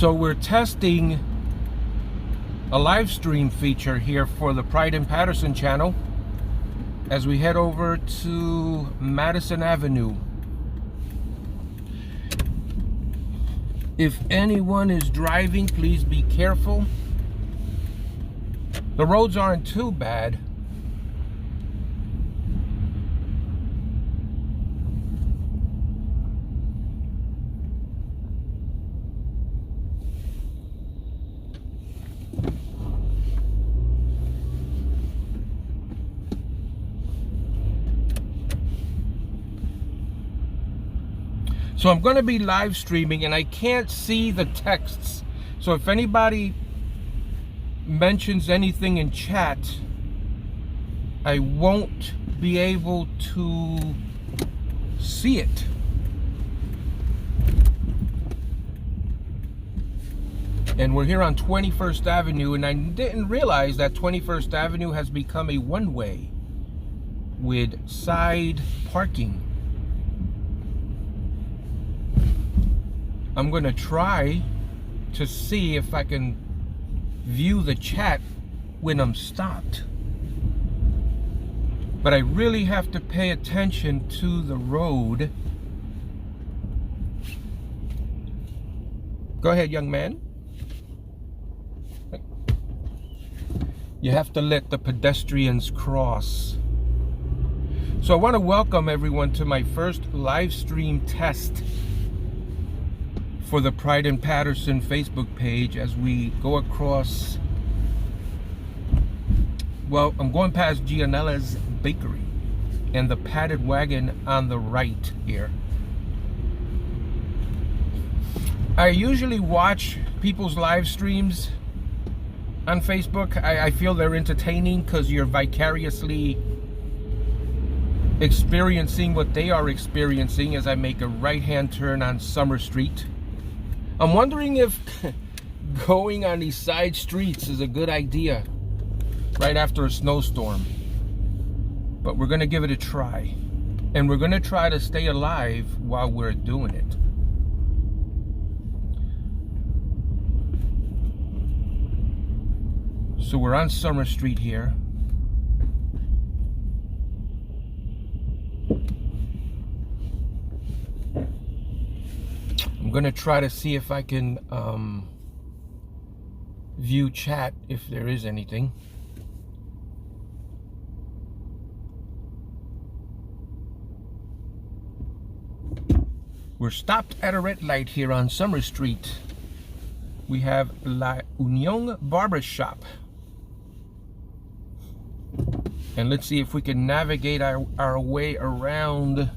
So we're testing a live stream feature here for the Pride in Paterson channel as we head over to Madison Avenue. If anyone is driving, please be careful. The roads aren't too bad. So I'm going to be live streaming and I can't see the texts. So if anybody mentions anything in chat, I won't be able to see it. And we're here on 21st Avenue, and I didn't realize that 21st Avenue has become a one-way with side parking. I'm going to try to see if I can view the chat when I'm stopped. But I really have to pay attention to the road. Go ahead, young man. You have to let the pedestrians cross. So I want to welcome everyone to my first live stream test for the Pride in Paterson Facebook page as we go across, well, I'm going past Gianella's Bakery and the padded wagon on the right here. I usually watch people's live streams on Facebook. I feel they're entertaining because you're vicariously experiencing what they are experiencing as I make a right-hand turn on Summer Street. I'm wondering if going on these side streets is a good idea right after a snowstorm. But we're going to give it a try. And we're going to try to stay alive while we're doing it. So we're on Summer Street here. I'm gonna try to see if I can view chat if there is anything. We're stopped at a red light here on Summer Street. We have La Union Barbershop. And let's see if we can navigate our way around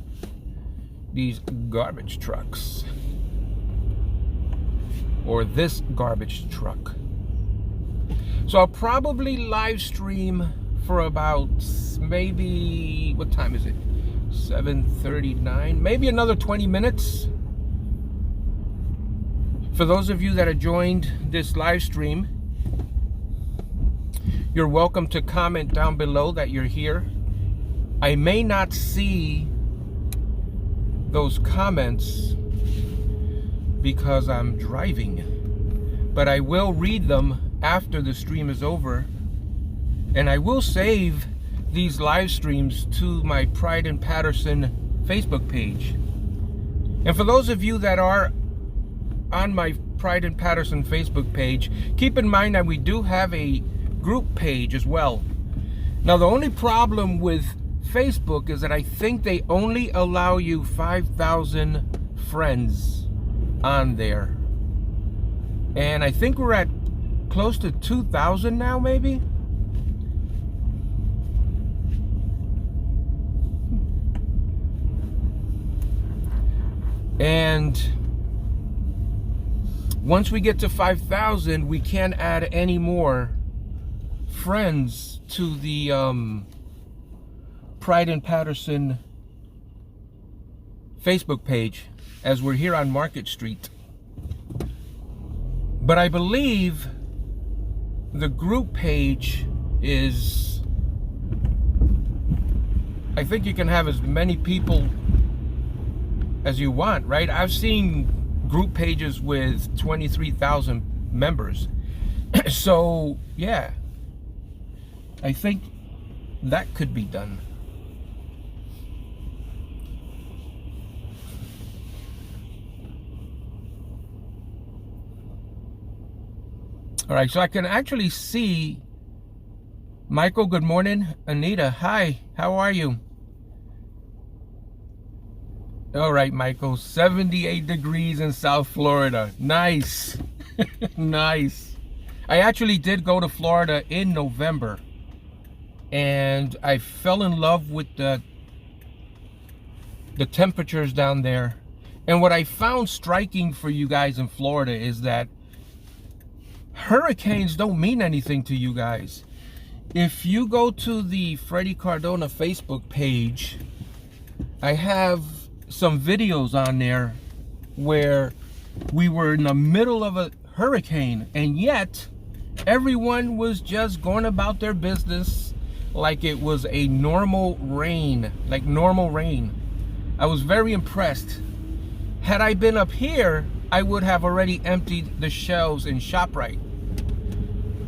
these garbage trucks. Or this garbage truck. So I'll probably live stream for about maybe, what time is it? 7:39, maybe another 20 minutes. For those of you that have joined this live stream, you're welcome to comment down below that you're here. I may not see those comments because I'm driving, but I will read them after the stream is over, and I will save these live streams to my Pride in Paterson Facebook page. And for those of you that are on my Pride in Paterson Facebook page, keep in mind that we do have a group page as well. Now the only problem with Facebook is that I think they only allow you 5,000 friends on there, and I think we're at close to 2,000 now, maybe. And once we get to 5,000, we can't add any more friends to the Pride in Paterson Facebook page, as we're here on Market Street. But I believe the group page is, I think you can have as many people as you want, right? I've seen group pages with 23,000 members. So yeah, I think that could be done. All right, so I can actually see Michael. Good morning. Anita, hi, how are you? All right, Michael, 78 degrees in South Florida. Nice. Nice. I actually did go to Florida in November, and I fell in love with the temperatures down there. And what I found striking for you guys in Florida is that hurricanes don't mean anything to you guys. If you go to the Freddie Cardona Facebook page, I have some videos on there where we were in the middle of a hurricane, and yet everyone was just going about their business like it was a normal rain, like normal rain. I was very impressed. Had I been up here, I would have already emptied the shelves in ShopRite.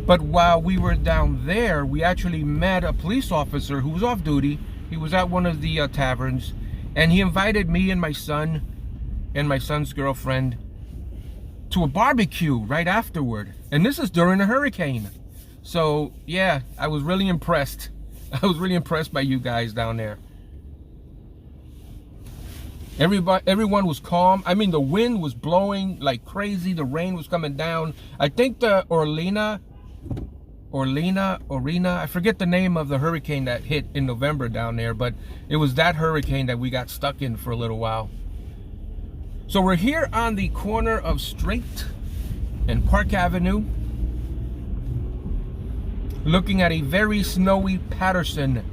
But while we were down there, we actually met a police officer who was off duty. He was at one of the taverns, and he invited me and my son and my son's girlfriend to a barbecue right afterward. And this is during a hurricane. So yeah, I was really impressed. I was really impressed by you guys down there. Everyone was calm. I mean, the wind was blowing like crazy. The rain was coming down. I think the Orina, I forget the name of the hurricane that hit in November down there, but it was that hurricane that we got stuck in for a little while. So we're here on the corner of Strait and Park Avenue, looking at a very snowy Paterson.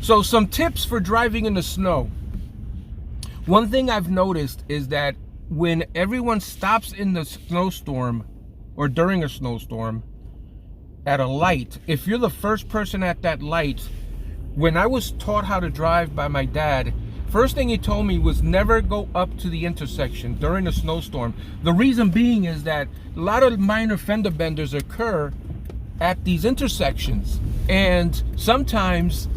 So some tips for driving in the snow. One thing I've noticed is that when everyone stops in the snowstorm or during a snowstorm at a light, if you're the first person at that light, when I was taught how to drive by my dad, first thing he told me was never go up to the intersection during a snowstorm. The reason being is that a lot of minor fender benders occur at these intersections, and sometimes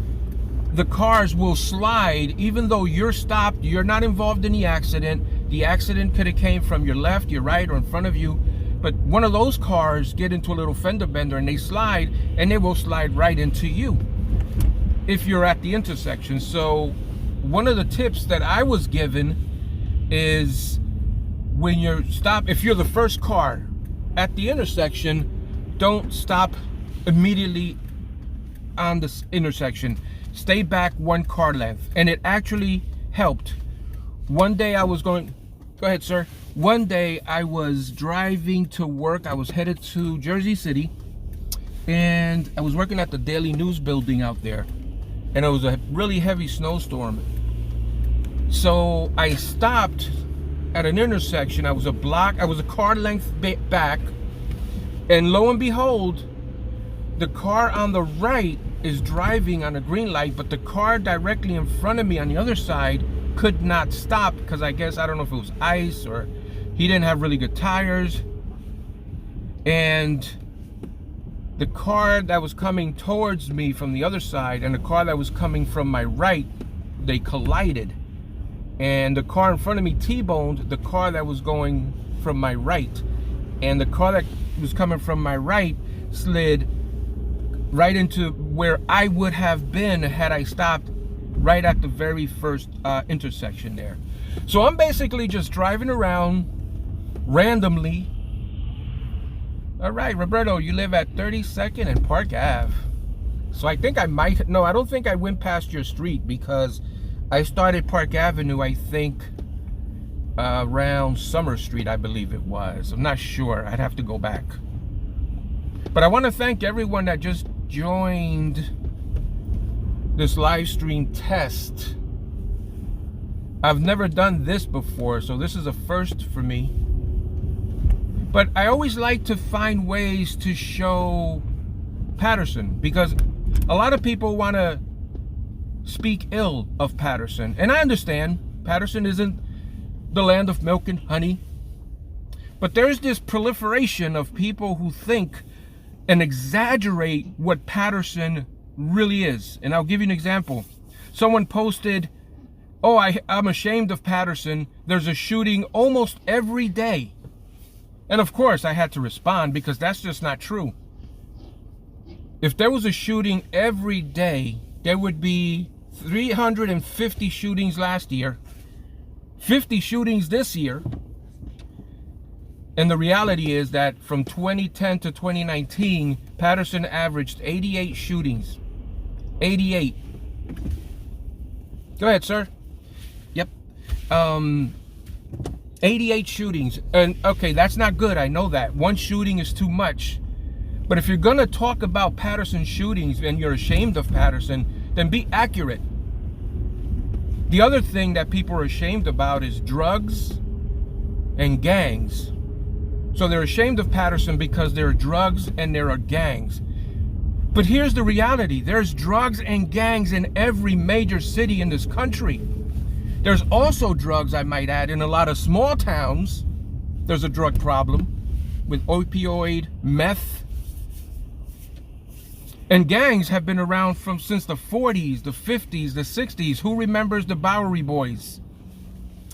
the cars will slide even though you're stopped. You're not involved in the accident. The accident could have came from your left, your right, or in front of you, but one of those cars get into a little fender bender and they slide, and they will slide right into you if you're at the intersection. So one of the tips that I was given is when you're stopped, if you're the first car at the intersection, don't stop immediately on this intersection. Stay back one car length. And it actually helped. One day I was going, go ahead, sir. One day I was driving to work. I was headed to Jersey City, and I was working at the Daily News building out there, and it was a really heavy snowstorm. So I stopped at an intersection. I was a car length back, and lo and behold, the car on the right is driving on a green light, but the car directly in front of me on the other side could not stop because I guess, I don't know if it was ice or he didn't have really good tires. And the car that was coming towards me from the other side and the car that was coming from my right, they collided. And the car in front of me T-boned the car that was going from my right. And the car that was coming from my right slid right into where I would have been had I stopped right at the very first intersection there. So I'm basically just driving around randomly. All right, Roberto, you live at 32nd and Park Ave. So I think I might, no, I don't think I went past your street because I started Park Avenue, I think, around Summer Street, I believe it was. I'm not sure. I'd have to go back. But I want to thank everyone that just joined this live stream test. I've never done this before, so this is a first for me. But I always like to find ways to show Paterson because a lot of people want to speak ill of Paterson. And I understand Paterson isn't the land of milk and honey. But there's this proliferation of people who think and exaggerate what Paterson really is. And I'll give you an example. Someone posted, oh, I'm ashamed of Paterson. There's a shooting almost every day. And of course, I had to respond because that's just not true. If there was a shooting every day, there would be 350 shootings last year, 50 shootings this year. And the reality is that from 2010 to 2019, Paterson averaged 88 shootings. 88. Go ahead, sir. Yep. 88 shootings. And okay, that's not good. I know that. One shooting is too much. But if you're going to talk about Paterson shootings and you're ashamed of Paterson, then be accurate. The other thing that people are ashamed about is drugs and gangs. So they're ashamed of Paterson because there are drugs and there are gangs. But here's the reality. There's drugs and gangs in every major city in this country. There's also drugs, I might add, in a lot of small towns. There's a drug problem with opioid, meth. And gangs have been around since the 40s, the 50s, the 60s. Who remembers the Bowery Boys?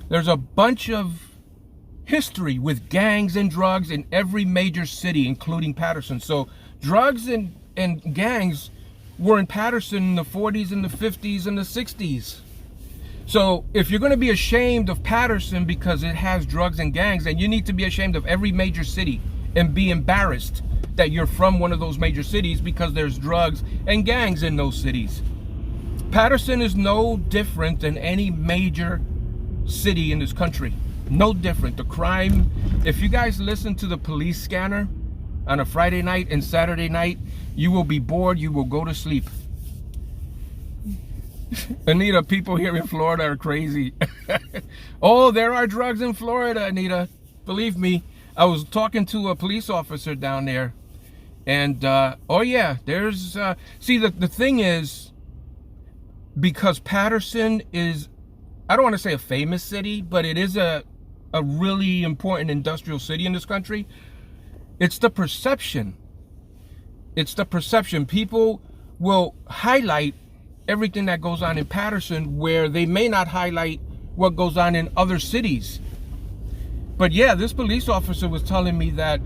There's a bunch of history with gangs and drugs in every major city, including Paterson. So drugs and gangs were in Paterson in the 40s and the 50s and the 60s. So if you're going to be ashamed of Paterson because it has drugs and gangs, then you need to be ashamed of every major city and be embarrassed that you're from one of those major cities because there's drugs and gangs in those cities. Paterson is no different than any major city in this country. No different. The crime, if you guys listen to the police scanner on a Friday night and Saturday night, you will be bored, you will go to sleep. Anita, people here in Florida are crazy. Oh, there are drugs in Florida, Anita. Believe me, I was talking to a police officer down there. And, oh yeah, there's, see, the thing is, because Paterson is, I don't want to say a famous city, but it is a really important industrial city in this country. It's the perception. It's the perception. People will highlight everything that goes on in Paterson where they may not highlight what goes on in other cities. But yeah, this police officer was telling me that,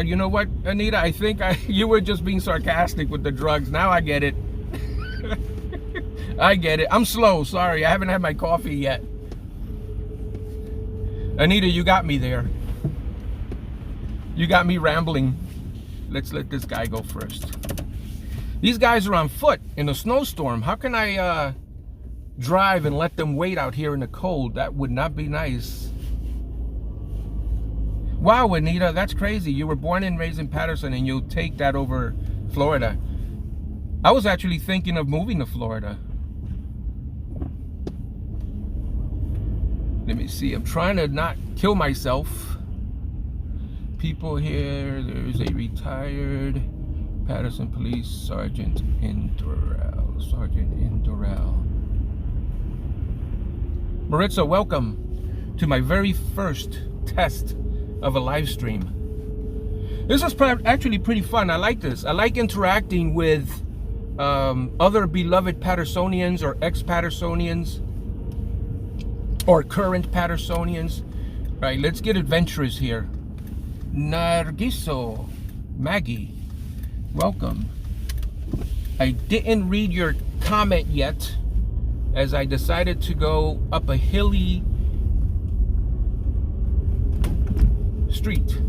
you know what, Anita, I think you were just being sarcastic with the drugs. Now I get it. I get it. I'm slow, sorry. I haven't had my coffee yet. Anita, you got me there. You got me rambling. Let's let this guy go first. These guys are on foot in a snowstorm. How can I drive and let them wait out here in the cold? That would not be nice. Wow, Anita, that's crazy. You were born and raised in Paterson and you'll take that over Florida. I was actually thinking of moving to Florida. Let me see. I'm trying to not kill myself. People here. There's a retired Paterson Police Sergeant in Doral. Maritza, welcome to my very first test of a live stream. This is actually pretty fun. I like this. I like interacting with other beloved Patersonians or ex-Patersonians or current Patersonians. All right, let's get adventurous here. Nargiso, Maggie, welcome. I didn't read your comment yet as I decided to go up a hilly street.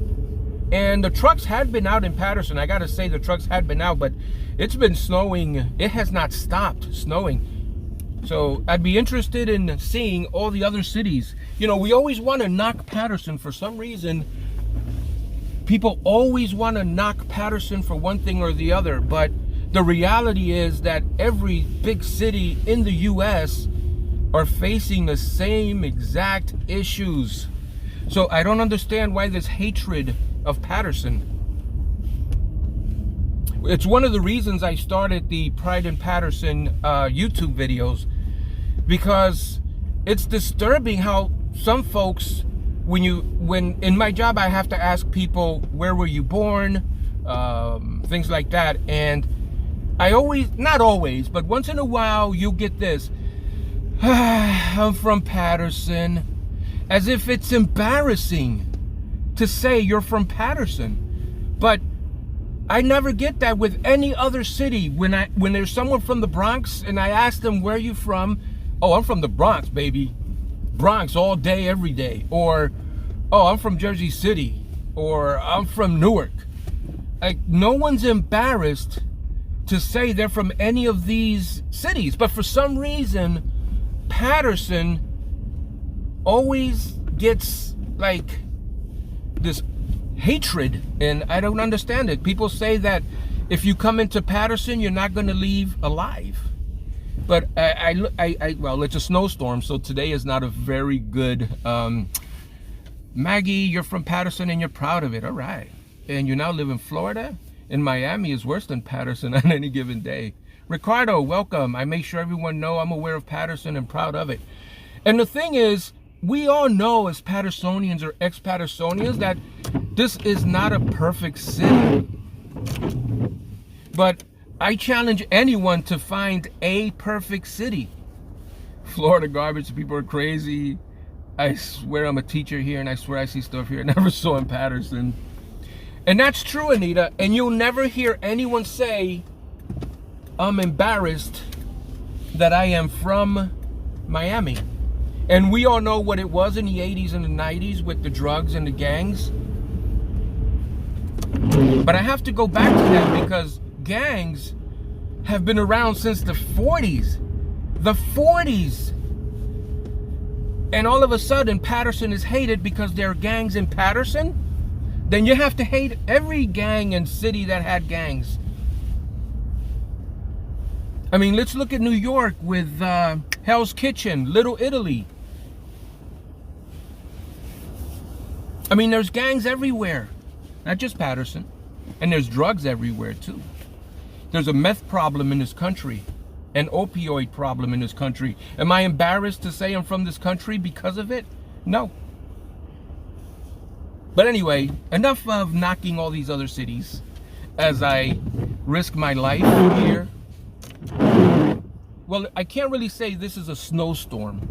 And the trucks had been out in Paterson. I gotta say the trucks had been out, but it's been snowing. It has not stopped snowing. So I'd be interested in seeing all the other cities. You know, we always want to knock Paterson for some reason. People always want to knock Paterson for one thing or the other, but the reality is that every big city in the US are facing the same exact issues. So I don't understand why this hatred of Paterson. It's one of the reasons I started the Pride in Paterson YouTube videos, because it's disturbing how some folks when in my job, I have to ask people, where were you born? Things like that. And I always, not always, but once in a while, you'll get this. I'm from Paterson. As if it's embarrassing to say you're from Paterson. But I never get that with any other city. When there's someone from the Bronx and I ask them, where are you from? Oh, I'm from the Bronx, baby. Bronx all day, every day. Or, oh, I'm from Jersey City. Or I'm from Newark. Like, no one's embarrassed to say they're from any of these cities. But for some reason, Paterson always gets like this hatred, and I don't understand it. People say that if you come into Paterson, you're not going to leave alive. But well, it's a snowstorm, so today is not a very good. Maggie, you're from Paterson and you're proud of it. All right. And you now live in Florida? And Miami is worse than Paterson on any given day. Ricardo, welcome. I make sure everyone know I'm aware of Paterson and proud of it. And the thing is, we all know as Patersonians or ex-Patersonians that this is not a perfect city. But I challenge anyone to find a perfect city. Florida garbage, people are crazy. I swear I'm a teacher here, and I swear I see stuff here I never saw in Paterson. And that's true, Anita. And you'll never hear anyone say, I'm embarrassed that I am from Miami. And we all know what it was in the 80s and the 90s with the drugs and the gangs. But I have to go back to that because gangs have been around since the 40s. The 40s. And all of a sudden, Paterson is hated because there are gangs in Paterson? Then you have to hate every gang and city that had gangs. I mean, let's look at New York with Hell's Kitchen, Little Italy. I mean, there's gangs everywhere, not just Paterson. And there's drugs everywhere, too. There's a meth problem in this country, an opioid problem in this country. Am I embarrassed to say I'm from this country because of it? No. But anyway, enough of knocking all these other cities as I risk my life here. Well, I can't really say this is a snowstorm,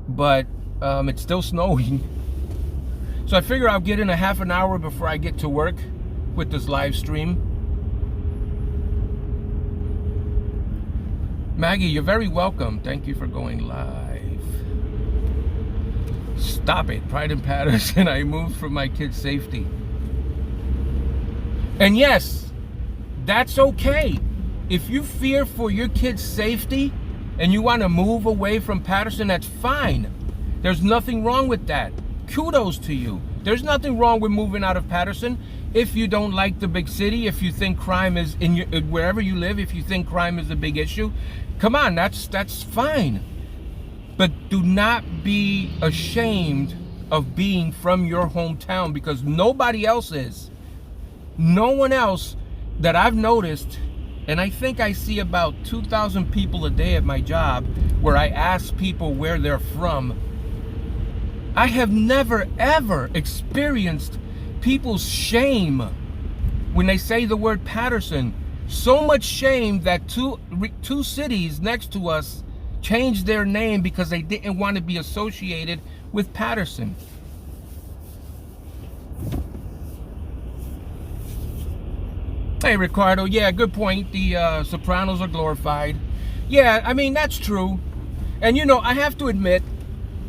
but it's still snowing. So I figure I'll get in a half an hour before I get to work with this live stream. Maggie, you're very welcome. Thank you for going live. Stop it. Pride in Paterson. I moved for my kids' safety. And yes, that's okay. If you fear for your kids' safety and you want to move away from Paterson, that's fine. There's nothing wrong with that. Kudos to you. There's nothing wrong with moving out of Paterson if you don't like the big city, if you think crime is in your, wherever you live, if you think crime is a big issue. Come on, that's fine. But do not be ashamed of being from your hometown because nobody else is. No one else that I've noticed, and I think I see about 2,000 people a day at my job where I ask people where they're from. I have never, ever experienced people's shame when they say the word Paterson. So much shame that two cities next to us changed their name because they didn't want to be associated with Paterson. Hey, Ricardo. Yeah, good point. The Sopranos are glorified. Yeah, I mean, that's true. And, you know, I have to admit,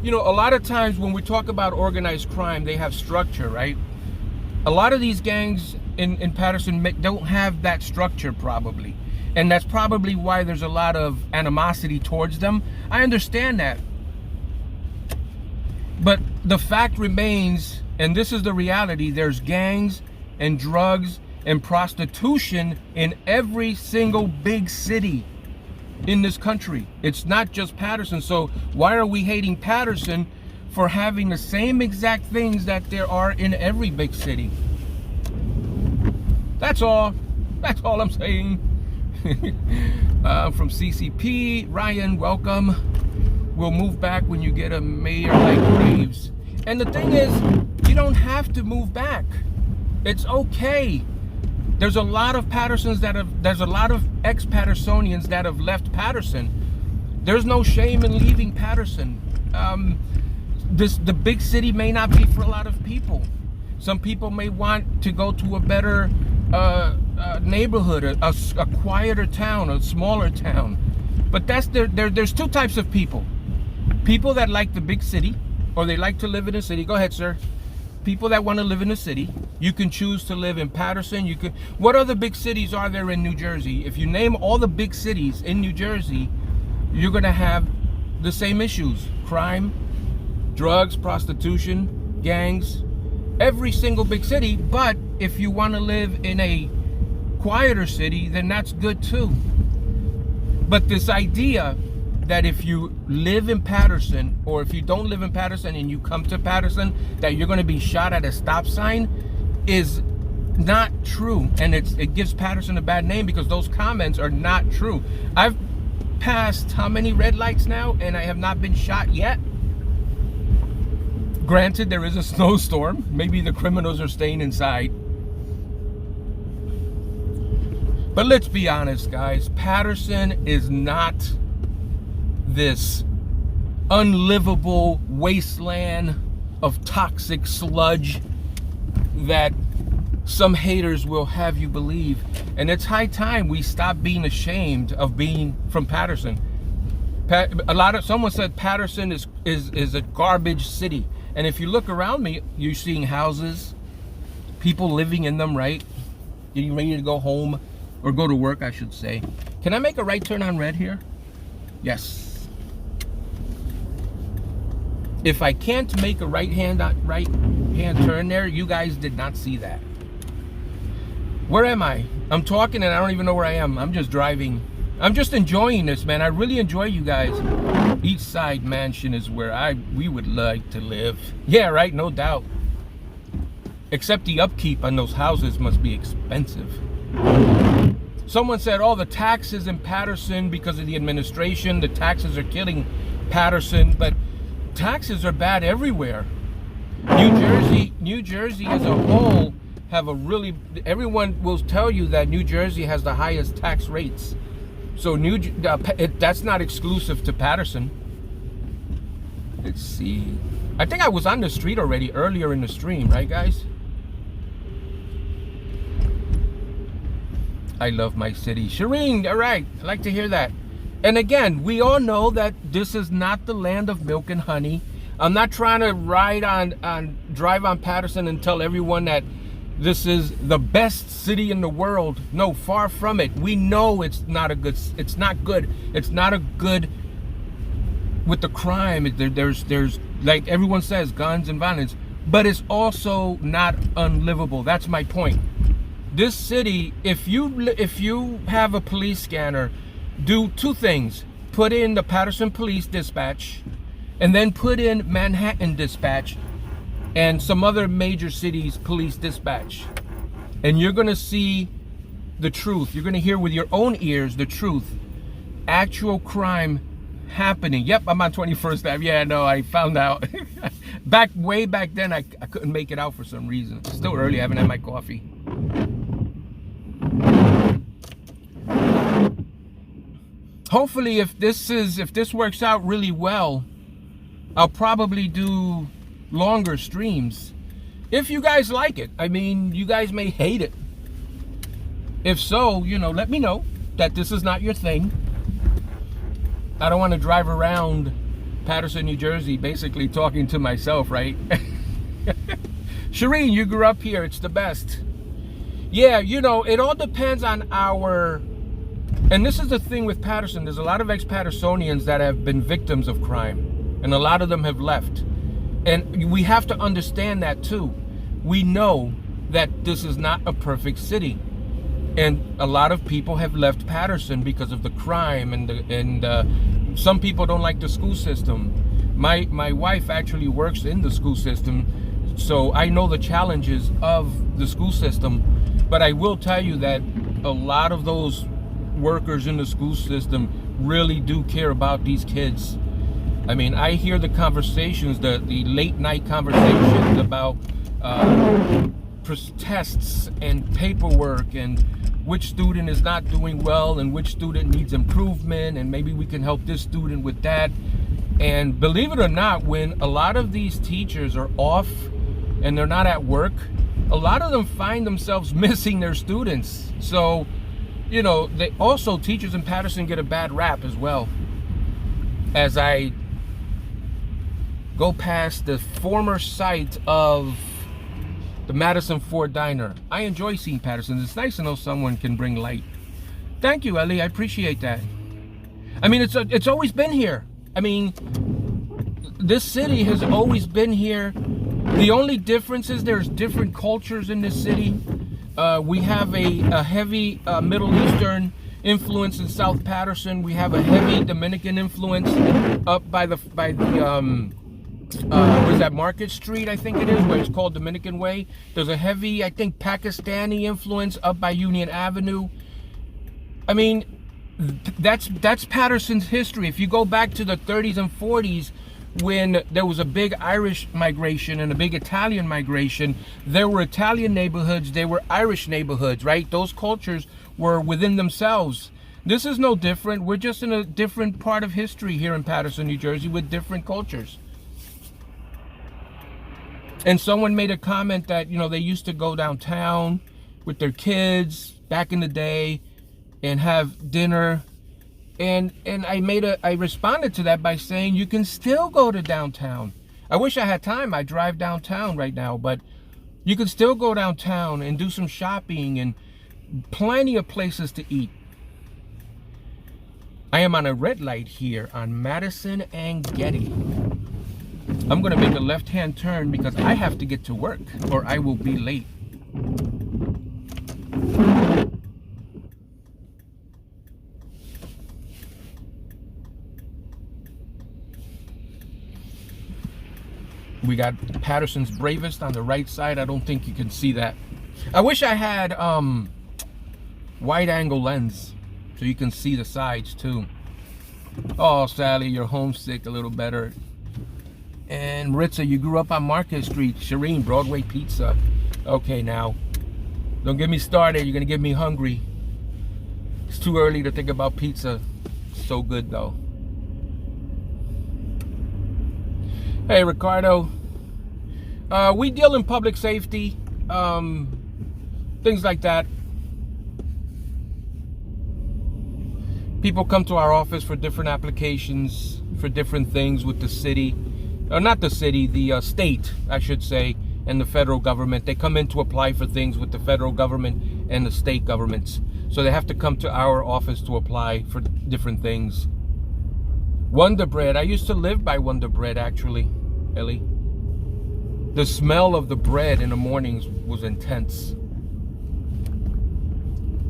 you know, a lot of times when we talk about organized crime, they have structure, right? A lot of these gangs in Paterson don't have that structure probably. And that's probably why there's a lot of animosity towards them. I understand that. But the fact remains, and this is the reality, there's gangs and drugs and prostitution in every single big city in this country. It's not just Paterson. So why are we hating Paterson for having the same exact things that there are in every big city? That's all. That's all I'm saying. From CCP, Ryan, welcome. We'll move back when you get a mayor like Graves. And the thing is, you don't have to move back. It's okay. There's a lot of Patersons there's a lot of ex-Patersonians that have left Paterson. There's no shame in leaving Paterson. The big city may not be for a lot of people. Some people may want to go to a better neighborhood, a quieter town, a smaller town. But there's two types of people. People that like the big city, or they like to live in a city. Go ahead, sir. People that want to live in a city. You can choose to live in Paterson. What other big cities are there in New Jersey? If you name all the big cities in New Jersey, you're going to have the same issues. Crime, drugs, prostitution, gangs, every single big city. But if you want to live in a quieter city, then that's good too. But this idea that if you live in Paterson, or if you don't live in Paterson and you come to Paterson, that you're going to be shot at a stop sign is not true. And it gives Paterson a bad name because those comments are not true. I've passed how many red lights now, and I have not been shot yet. Granted, there is a snowstorm. Maybe the criminals are staying inside. But let's be honest, guys. Paterson is not this unlivable wasteland of toxic sludge that some haters will have you believe. And it's high time we stop being ashamed of being from Paterson. Someone said Paterson is a garbage city. And if you look around me, you're seeing houses, people living in them, right? Getting ready to go home, or go to work, I should say. Can I make a right turn on red here? Yes. If I can't make a right hand turn there, you guys did not see that. Where am I? I'm talking and I don't even know where I am. I'm just driving. I'm just enjoying this, man. I really enjoy you guys. East Side Mansion is where we would like to live. Yeah, right, no doubt. Except the upkeep on those houses must be expensive. Someone said, oh, the taxes in Paterson, because of the administration, the taxes are killing Paterson. But taxes are bad everywhere. New Jersey as a whole everyone will tell you that New Jersey has the highest tax rates. So that's not exclusive to Paterson. Let's see. I think I was on the street already earlier in the stream, right, guys? I love my city. Shireen, all right. I like to hear that. And again, we all know that this is not the land of milk and honey. I'm not trying to drive on Paterson and tell everyone that this is the best city in the world. No, far from it. We know it's not good. It's not a good with the crime. There's like everyone says, guns and violence, but it's also not unlivable. That's my point. This city, if you have a police scanner, do two things. Put in the Paterson Police Dispatch, and then put in Manhattan Dispatch and some other major cities police dispatch. And you're going to see the truth. You're going to hear with your own ears the truth. Actual crime happening. Yep, I'm on 21st Ave. Yeah, no, I found out. Way back then, I couldn't make it out for some reason. It's still early. I haven't had my coffee. Hopefully, if this works out really well, I'll probably do longer streams. If you guys like it. I mean, you guys may hate it. If so, let me know that this is not your thing. I don't want to drive around Paterson, New Jersey, basically talking to myself, right? Shireen, you grew up here. It's the best. Yeah, it all depends on and this is the thing with Paterson. There's a lot of ex-Patersonians that have been victims of crime, and a lot of them have left. And we have to understand that too. We know that this is not a perfect city, and a lot of people have left Paterson because of the crime, and some people don't like the school system. My wife actually works in the school system, so I know the challenges of the school system. But I will tell you that a lot of those workers in the school system really do care about these kids. I mean, I hear the conversations, the late night conversations about tests and paperwork and which student is not doing well and which student needs improvement, and maybe we can help this student with that. And believe it or not, when a lot of these teachers are off and they're not at work, a lot of them find themselves missing their students. So, you know, they also, teachers in Paterson get a bad rap as well. As I go past the former site of the Madison Ford Diner, I enjoy seeing Paterson. It's nice to know someone can bring light. Thank you, Ellie. I appreciate that. I mean, it's always been here. I mean, this city has always been here. The only difference is there's different cultures in this city. We have a heavy Middle Eastern influence in South Paterson. We have a heavy Dominican influence up by the what is that, Market Street, I think it is, where it's called Dominican Way. There's a heavy, I think, Pakistani influence up by Union Avenue. I mean, that's Paterson's history. If you go back to the 30s and 40s, when there was a big Irish migration and a big Italian migration, there were Italian neighborhoods, there were Irish neighborhoods, right? Those cultures were within themselves. This is no different. We're just in a different part of history here in Paterson, New Jersey, with different cultures. And someone made a comment that, you know, they used to go downtown with their kids back in the day and have dinner. And I responded to that by saying you can still go to downtown. I wish I had time. I drive downtown right now, but you can still go downtown and do some shopping and plenty of places to eat. I am on a red light here on Madison and Getty. I'm gonna make a left-hand turn because I have to get to work or I will be late. We got Paterson's Bravest on the right side. I don't think you can see that. I wish I had wide angle lens so you can see the sides too. Oh, Sally, you're homesick a little better. And Maritza, you grew up on Market Street. Shireen, Broadway Pizza. Okay, now, don't get me started. You're gonna get me hungry. It's too early to think about pizza. So good though. Hey, Ricardo. We deal in public safety, things like that. People come to our office for different applications, for different things with the city. Or not the city, the state, I should say, and the federal government. They come in to apply for things with the federal government and the state governments. So they have to come to our office to apply for different things. Wonder Bread. I used to live by Wonder Bread, actually, Ellie. The smell of the bread in the mornings was intense.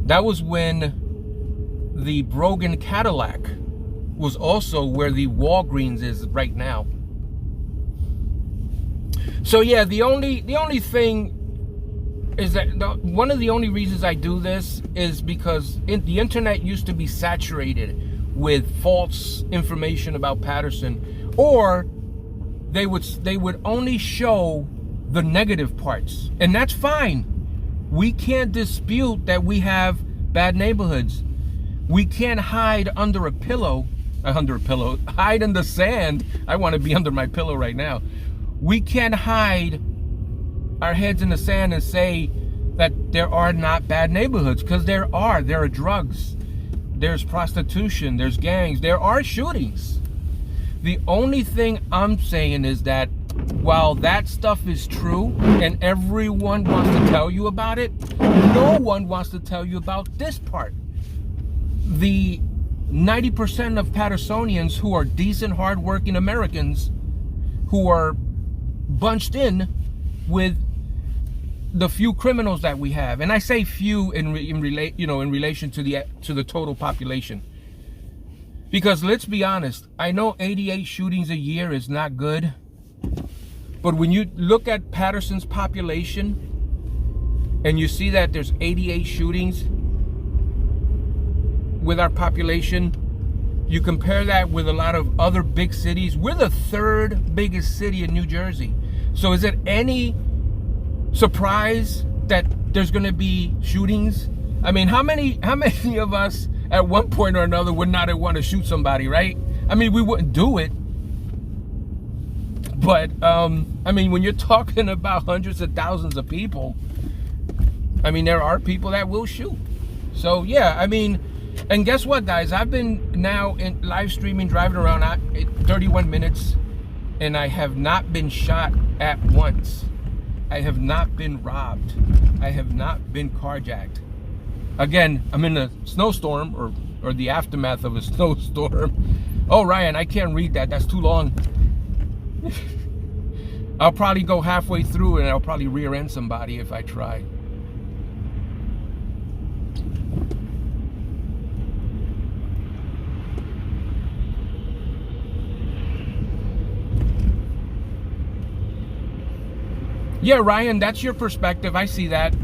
That was when the Brogan Cadillac was also where the Walgreens is right now. So yeah, the only thing is that one of the only reasons I do this is because the internet used to be saturated with false information about Paterson, or they would only show the negative parts, and that's fine. We can't dispute that we have bad neighborhoods. We can't hide under a pillow, hide in the sand. I want to be under my pillow right now. We can't hide our heads in the sand and say that there are not bad neighborhoods, because there are. There are drugs, there's prostitution, there's gangs, there are shootings. The only thing I'm saying is that while that stuff is true and everyone wants to tell you about it, no one wants to tell you about this part. The 90% of Patersonians who are decent, hardworking Americans who are bunched in with the few criminals that we have, and I say few in relation to the total population, because let's be honest, I know 88 shootings a year is not good, but when you look at Paterson's population and you see that there's 88 shootings with our population, you compare that with a lot of other big cities. We're the third biggest city in New Jersey. So is it any surprise that there's going to be shootings? I mean, how many of us at one point or another would not want to shoot somebody, right? I mean, we wouldn't do it. But, I mean, when you're talking about hundreds of thousands of people, I mean, there are people that will shoot. So, yeah, I mean, and guess what, guys? I've been now in live streaming, driving around 31 minutes, and I have not been shot at once. I have not been robbed. I have not been carjacked. Again, I'm in a snowstorm or the aftermath of a snowstorm. Oh, Ryan, I can't read that. That's too long. I'll probably go halfway through and I'll probably rear end somebody if I try. Yeah, Ryan, that's your perspective. I see that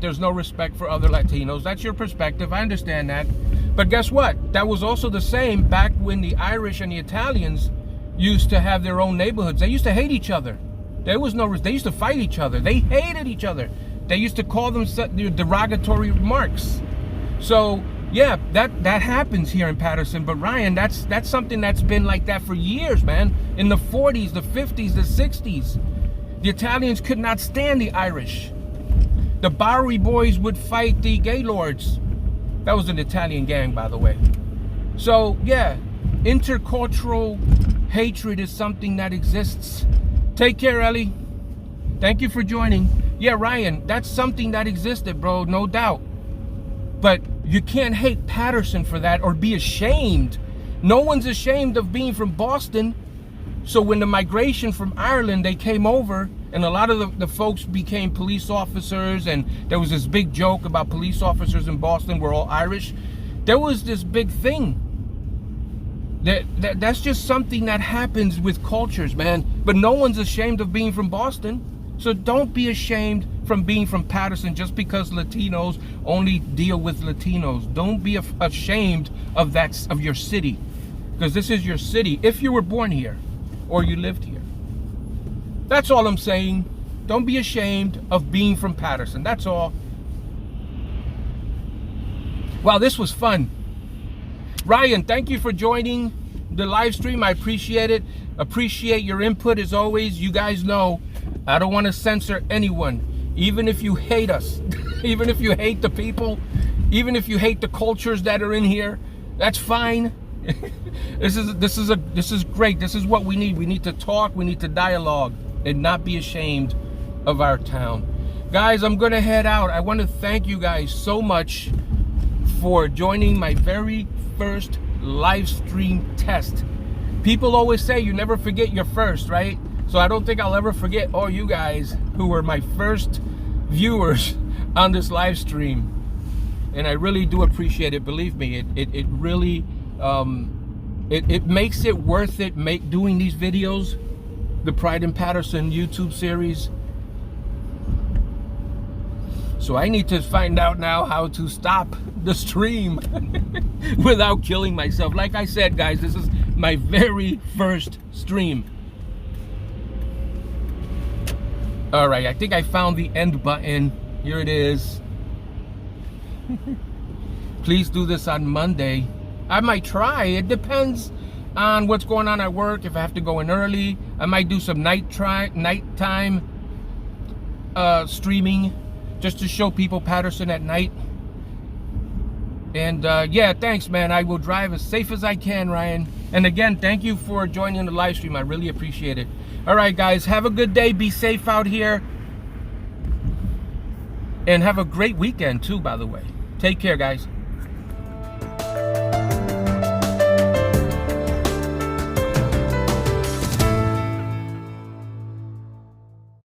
there's no respect for other Latinos. That's your perspective. I understand that. But guess what? That was also the same back when the Irish and the Italians used to have their own neighborhoods. They used to hate each other. There was no, they used to fight each other. They hated each other. They used to call them derogatory remarks. So yeah, that happens here in Paterson. But Ryan, that's something that's been like that for years, man. In the 40s, the 50s, the 60s. The Italians could not stand the Irish. The Bowery boys would fight the Gaylords. That was an Italian gang, by the way. So, yeah, intercultural hatred is something that exists. Take care, Ellie. Thank you for joining. Yeah, Ryan, that's something that existed, bro, no doubt. But you can't hate Paterson for that or be ashamed. No one's ashamed of being from Boston. So when the migration from Ireland, they came over, and a lot of the folks became police officers, and there was this big joke about police officers in Boston were all Irish. There was this big thing. That's just something that happens with cultures, man. But no one's ashamed of being from Boston. So don't be ashamed from being from Paterson just because Latinos only deal with Latinos. Don't be ashamed of that, of your city, because this is your city if you were born here or you lived here. That's all I'm saying. Don't be ashamed of being from Paterson. That's all. Wow, this was fun. Ryan, thank you for joining the live stream. I appreciate it. Appreciate your input as always. You guys know I don't want to censor anyone, even if you hate us, even if you hate the people, even if you hate the cultures that are in here. That's fine. This is great. This is what we need. We need to talk. We need to dialogue and not be ashamed of our town. Guys, I'm gonna head out. I want to thank you guys so much for joining my very first live stream test. People always say you never forget your first, right? So I don't think I'll ever forget all you guys who were my first viewers on this live stream. And I really do appreciate it. Believe me, it really it makes it worth it doing these videos, the Pride in Paterson YouTube series. So I need to find out now how to stop the stream without killing myself. Like I said, guys, this is my very first stream. All right, I think I found the end button. Here it is. Please do this on Monday. I might try. It depends on what's going on at work. If I have to go in early, I might do some nighttime streaming just to show people Paterson at night. And yeah, thanks, man. I will drive as safe as I can, Ryan. And again, thank you for joining the live stream. I really appreciate it. All right, guys, have a good day. Be safe out here. And have a great weekend, too, by the way. Take care, guys.